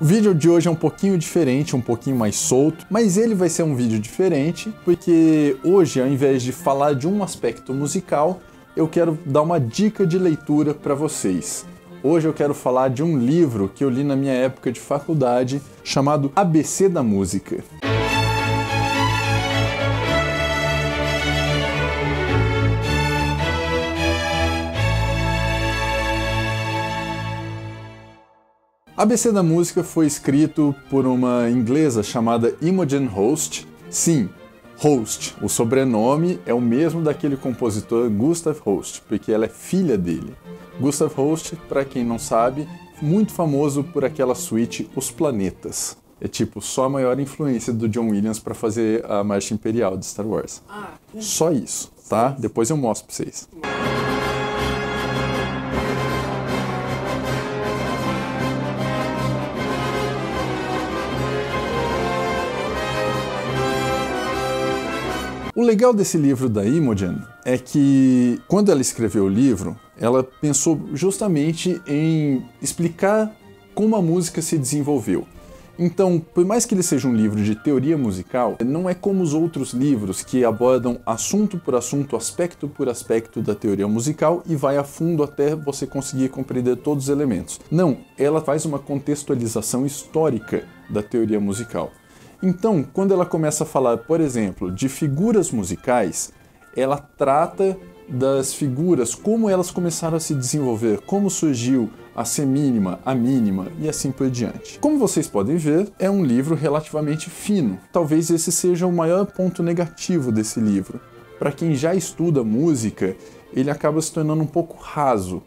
O vídeo de hoje é um pouquinho diferente, um pouquinho mais solto, mas ele vai ser um vídeo diferente porque hoje, ao invés de falar de um aspecto musical, eu quero dar uma dica de leitura para vocês. Hoje eu quero falar de um livro que eu li na minha época de faculdade, chamado ABC da Música. ABC da Música foi escrito por uma inglesa chamada Imogen Host. Sim, Host. O sobrenome é o mesmo daquele compositor Gustav Holst, porque ela é filha dele. Gustav Holst, para quem não sabe, muito famoso por aquela suíte Os Planetas. É tipo só a maior influência do John Williams para fazer a Marcha Imperial de Star Wars. Só isso, tá? Depois eu mostro para vocês. O legal desse livro da Imogen é que, quando ela escreveu o livro, ela pensou justamente em explicar como a música se desenvolveu. Então, por mais que ele seja um livro de teoria musical, não é como os outros livros que abordam assunto por assunto, aspecto por aspecto da teoria musical e vai a fundo até você conseguir compreender todos os elementos. Não, ela faz uma contextualização histórica da teoria musical. Então, quando ela começa a falar, por exemplo, de figuras musicais, ela trata das figuras, como elas começaram a se desenvolver, como surgiu a semínima, a mínima e assim por diante. Como vocês podem ver, é um livro relativamente fino. Talvez esse seja o maior ponto negativo desse livro. Para quem já estuda música, ele acaba se tornando um pouco raso.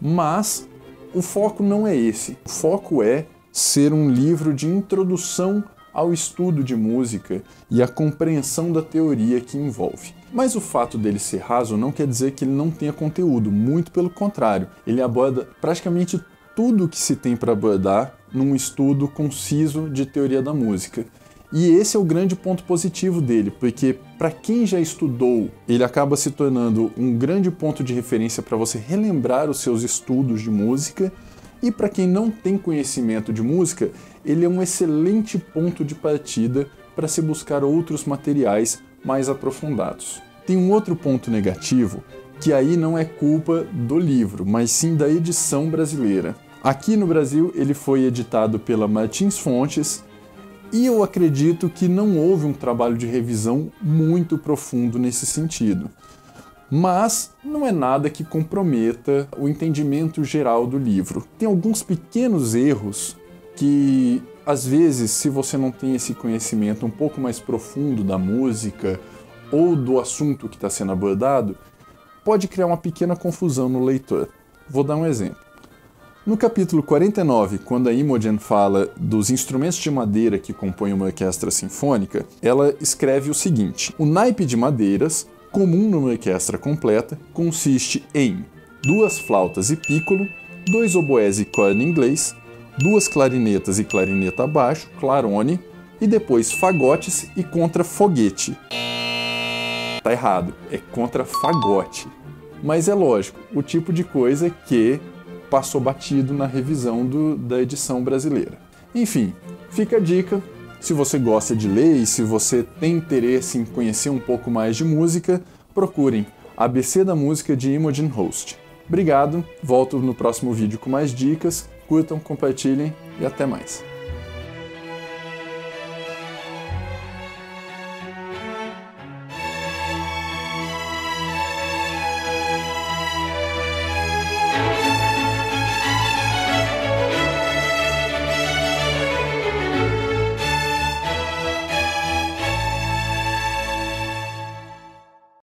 Mas o foco não é esse. O foco é ser um livro de introdução ao estudo de música e à compreensão da teoria que envolve. Mas o fato dele ser raso não quer dizer que ele não tenha conteúdo, muito pelo contrário. Ele aborda praticamente tudo o que se tem para abordar num estudo conciso de teoria da música. E esse é o grande ponto positivo dele, porque para quem já estudou, ele acaba se tornando um grande ponto de referência para você relembrar os seus estudos de música. E para quem não tem conhecimento de música, ele é um excelente ponto de partida para se buscar outros materiais mais aprofundados. Tem um outro ponto negativo, que aí não é culpa do livro, mas sim da edição brasileira. Aqui no Brasil ele foi editado pela Martins Fontes e eu acredito que não houve um trabalho de revisão muito profundo nesse sentido. Mas não é nada que comprometa o entendimento geral do livro. Tem alguns pequenos erros que, às vezes, se você não tem esse conhecimento um pouco mais profundo da música ou do assunto que está sendo abordado, pode criar uma pequena confusão no leitor. Vou dar um exemplo. No capítulo 49, quando a Imogen fala dos instrumentos de madeira que compõem uma orquestra sinfônica, ela escreve o seguinte: o naipe de madeiras comum numa orquestra completa consiste em 2 flautas e pícolo, 2 oboés e corno inglês, 2 clarinetas e clarineta baixo, clarone, e depois fagotes e contrafoguete. Tá errado, é contrafagote. Mas é lógico, o tipo de coisa que passou batido na revisão da edição brasileira. Enfim, fica a dica. Se você gosta de ler e se você tem interesse em conhecer um pouco mais de música, procurem ABC da Música de Imogen Host. Obrigado, volto no próximo vídeo com mais dicas, curtam, compartilhem e até mais.